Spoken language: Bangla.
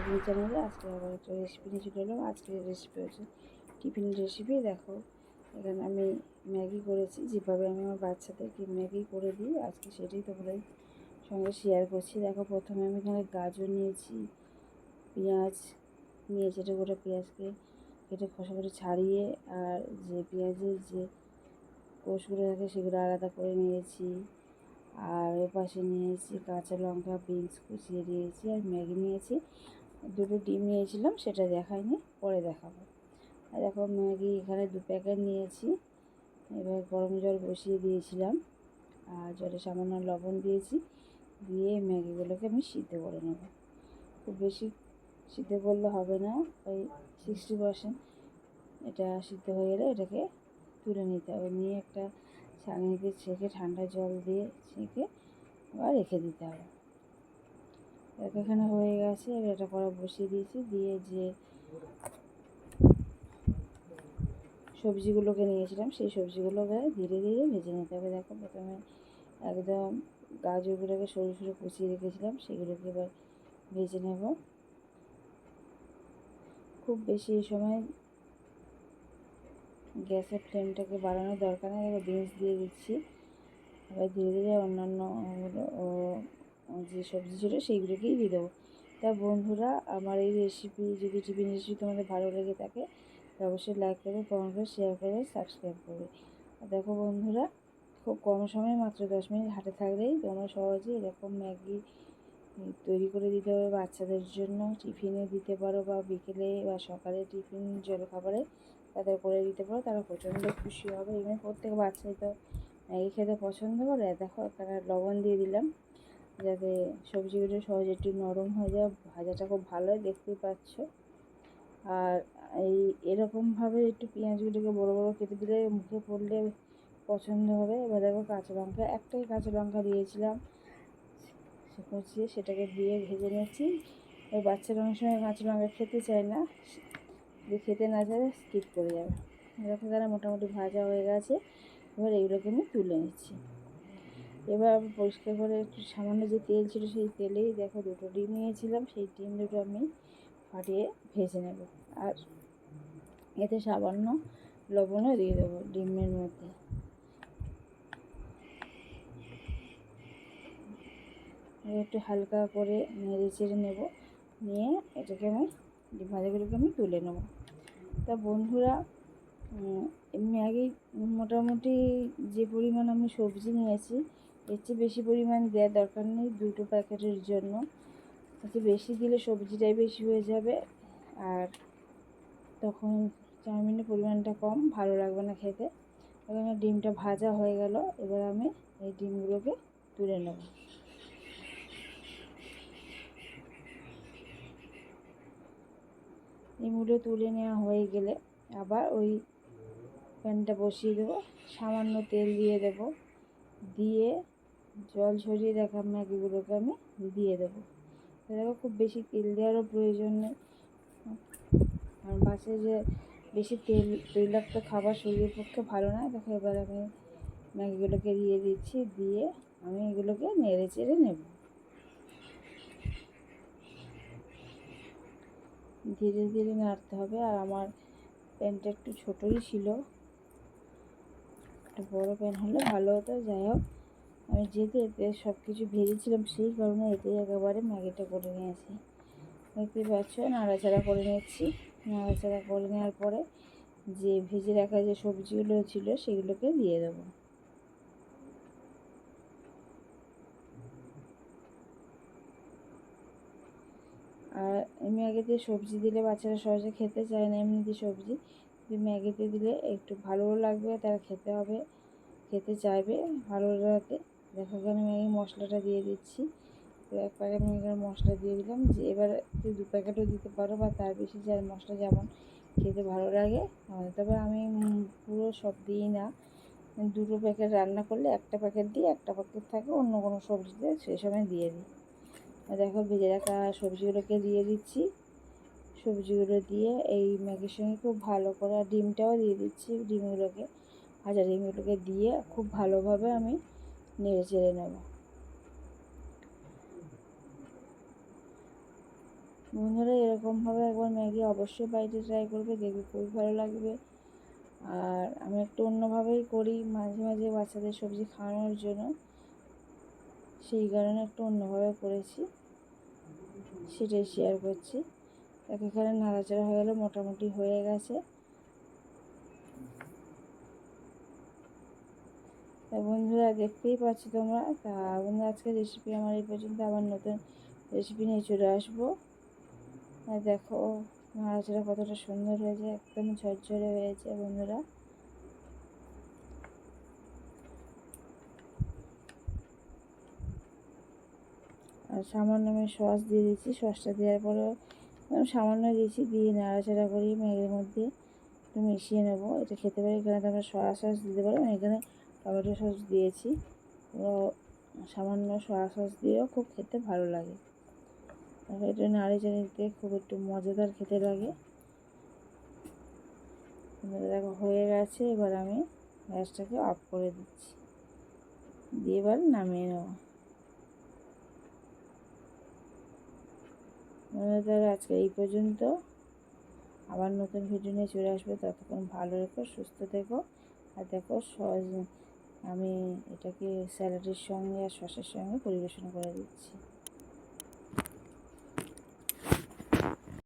কুকিং চ্যানেলে আজকে আবার একটা রেসিপি নিয়ে চলে এলাম। আজকের রেসিপি হচ্ছে টিফিন রেসিপি। দেখো এখানে আমি ম্যাগি করেছি, যেভাবে আমি আমার বাচ্চাদেরকে ম্যাগি করে দিই আজকে সেটাই তোমাদের সঙ্গে শেয়ার করছি। দেখো প্রথমে আমি এখানে গাজর নিয়েছি, পেঁয়াজ নিয়েছি, এটা গোটা পেঁয়াজকে কেটে খোসা করে ছাড়িয়ে আর যে পেঁয়াজের যে কোষগুলো থাকে সেগুলো আলাদা করে নিয়েছি। আর এপাশে নিয়েছি কাঁচা লঙ্কা, বিনস কুচিয়ে দিয়েছি, আর ম্যাগি নিয়েছি। দুটো ডিম নিয়েছিলাম, সেটা দেখাইনি, পরে দেখাবো। আর দেখো ম্যাগি এখানে 2 প্যাকেট নিয়েছি। এবার গরম জল বসিয়ে দিয়েছিলাম আর জলে সামান্য লবণ দিয়েছি, দিয়ে ম্যাগিগুলোকে আমি সিদ্ধ করে নেব। খুব বেশি সিদ্ধ করলে হবে না, ওই 60% এটা সিদ্ধ হয়ে গেলে এটাকে তুলে নিতে হবে। নিয়ে একটা ছাঁকনিতে ছেঁকে ঠান্ডা জল দিয়ে ছেঁকে আবার রেখে দিতে হবে। এখানে হয়ে গেছে। এবার এটা কড়া বসিয়ে দিয়েছি, দিয়ে যে সবজিগুলোকে নিয়েছিলাম সেই সবজিগুলোকে ধীরে ধীরে ভেজে নিতে হবে। দেখো প্রথমে একদম গাজরগুলোকে সরু সরু কুচিয়ে রেখেছিলাম, সেগুলোকে এবার ভেজে নেব। খুব বেশি এই সময় গ্যাসের ফ্লেমটাকে বাড়ানোর দরকার নেই। এবার বিনস দিয়ে দিচ্ছি। এবার ধীরে ধীরে অন্যান্য যে সবজি ছিল সেইগুলোকেই দিয়ে দেবো। তা বন্ধুরা, আমার এই রেসিপি যদি টিফিন রেসিপি তোমাদের ভালো লেগে থাকে অবশ্যই লাইক করবে, কমেন্ট করবে, শেয়ার করবে, সাবস্ক্রাইব করবে। দেখো বন্ধুরা, খুব কম সময়ে মাত্র 10 মিনিট হাতে থাকলেই তোমরা সহজে এরকম ম্যাগি তৈরি করে দিতে হবে বাচ্চাদের জন্য। টিফিনে দিতে পারো বা বিকেলে বা সকালে টিফিন জলখাবারে তাদের করে দিতে পারো, তারা প্রচণ্ড খুশি হবে। এমনি প্রত্যেক বাচ্চাই তো ম্যাগি খেতে পছন্দ করে। দেখো এখানে লবণ দিয়ে দিলাম যাতে সবজিগুলো সহজে একটু নরম হয়ে যায়, ভাজাটা খুব ভালো হয়, দেখতেই পাচ্ছ। আর এরকমভাবে একটু পেঁয়াজগুলোকে বড় বড় কেটে দিলে মুখে পড়লে পছন্দ হবে। এবার দেখো কাঁচা লঙ্কা, একটাই কাঁচা লঙ্কা দিয়েছিলাম কুচিয়ে, সেটাকে দিয়ে ভেজে নিয়েছি। এবার বাচ্চারা অনেক সময় কাঁচা লঙ্কা খেতে চায় না, যদি খেতে না চায় স্কিপ করে যাবে। দেখো তারা মোটামুটি ভাজা হয়ে গেছে। এবার এইগুলোকে আমি তুলে নিচ্ছি। এবার পরিষ্কার করে একটু সামান্য যে তেল ছিল সেই তেলেই দেখো 2টো ডিম নিয়েছিলাম, সেই ডিম দুটো আমি ফাটিয়ে ভেজে নেব। আর এতে সামান্য লবণও দিয়ে দেবো ডিমের মধ্যে। একটু হালকা করে নেড়ে চেড়ে নেব, নিয়ে এটাকে আমি ডিম ভাজাগুলোকে আমি তুলে নেব। তা বন্ধুরা, ম্যাগি মোটামুটি যে পরিমাণ আমি সবজি নিয়েছি এর চেয়ে বেশি পরিমাণ দেওয়ার দরকার নেই 2টো প্যাকেটের জন্য। এতে বেশি দিলে সবজিটাই বেশি হয়ে যাবে, আর তখন চাউমিনের পরিমাণটা কম, ভালো লাগবে না খেতে। এখানে ডিমটা ভাজা হয়ে গেল। এবার আমি এই ডিমগুলোকে তুলে নেব। ডিমগুলো তুলে নেওয়া হয়ে গেলে আবার ওই প্যানটা বসিয়ে দেবো, সামান্য তেল দিয়ে দেবো, দিয়ে জল ঝরিয়ে রাখা ম্যাগিগুলোকে আমি দিয়ে দেবো। দেখো খুব বেশি তেল দেওয়ারও প্রয়োজন নেই, কারণ বাচ্চাদের যে বেশি তৈলাক্ত খাবার শরীরের পক্ষে ভালো না। দেখো এবার আমি ম্যাগিগুলোকে দিয়ে দিচ্ছি, দিয়ে আমি এগুলোকে নেড়ে চেড়ে নেব। ধীরে ধীরে নাড়তে হবে। আর আমার প্যানটা একটু ছোটোই ছিল, একটা বড়ো প্যান হলে ভালো হতো। যাই হোক, আমি যেহেতু এতে সব কিছু ভেজেছিলাম সেই কারণে এতে একেবারে ম্যাগিটা করে নিয়েছি। দেখতে পাচ্ছ, নাড়াচাড়া করে নিচ্ছি। নাড়াচাড়া করে নেওয়ার পরে যে ভেজে রাখা যে সবজিগুলো ছিল সেগুলোকে দিয়ে দেবো। আর ম্যাগিতে সবজি দিলে বাচ্চারা সহজে খেতে চায় না, এমনিতে সবজি ম্যাগিতে দিলে একটু ভালোও লাগবে, তারা খেতে চাইবে ভালো লাগাতে। দেখো এখানে ম্যাগি মশলাটা দিয়ে দিচ্ছি। 1 প্যাকেট ম্যাগির মশলা দিয়ে দিলাম। যে এবার 2 প্যাকেটও দিতে পারো বা তার বেশি, যার মশলা যেমন খেতে ভালো লাগে। তবে আমি পুরো সব দিই না, 2টো প্যাকেট রান্না করলে 1টা প্যাকেট দিই, 1টা প্যাকেট থাকে অন্য কোনো সবজিতে, সেই সময় দিয়ে দিই। দেখো ভেজে রাখা সবজিগুলোকে দিয়ে দিচ্ছি। সবজিগুলো দিয়ে এই ম্যাগির সঙ্গে খুব ভালো করে, আর ডিমটাও দিয়ে দিচ্ছি। ভাজা ডিমগুলোকে দিয়ে খুব ভালোভাবে আমি নেড়ে চেড়ে নেব। বন্ধুরা এরকমভাবে একবার ম্যাগি অবশ্যই বাড়িতে ট্রাই করবে, দেখবে খুবই ভালো লাগবে। আর আমি একটু অন্যভাবেই করি মাঝে মাঝে বাচ্চাদের সবজি খাওয়ানোর জন্য, সেই কারণে একটু অন্যভাবে করেছি, সেটাই শেয়ার করছি। এখানে নাড়াচাড়া হয়ে গেলে মোটামুটি হয়ে গেছে। তা বন্ধুরা দেখতেই পাচ্ছ তোমরা। তা বন্ধুরা আজকের রেসিপি আমার এই পর্যন্ত, আবার নতুন রেসিপি নিয়ে চলে আসবো। আর দেখো নাড়াচাড়া কতটা সুন্দর হয়েছে, একদম ঝরঝরে হয়েছে বন্ধুরা। আর সামান্য আমি সস দিয়ে দিচ্ছি, সসটা দেওয়ার পরেও সামান্য দিয়েছি, দিয়ে নাড়াচাড়া করি ম্যাগির মধ্যে একটু মিশিয়ে নেবো। এটা খেতে পারি, এখানে তোমরা সয়া সস দিতে পারো, আমি এখানে টমেটো সস দিয়েছি। সামান্য সয়া সস দিয়েও খুব খেতে ভালো লাগে। এটা নাড়ি চাড়িতে খুব একটু মজাদার খেতে লাগে। দেখো হয়ে গেছে, এবার আমি গ্যাসটাকে অফ করে দিচ্ছি, দিয়ে এবার নামিয়ে নেব। তাহলে আজকে এই পর্যন্ত, আবার নতুন ভিডিও নিয়ে চলে আসবে। ততক্ষণ ভালো রেখো, সুস্থ থেকো। আর দেখো আমি এটাকে স্যালাডের সঙ্গে আর সসের সঙ্গে পরিবেশন করে দিচ্ছি।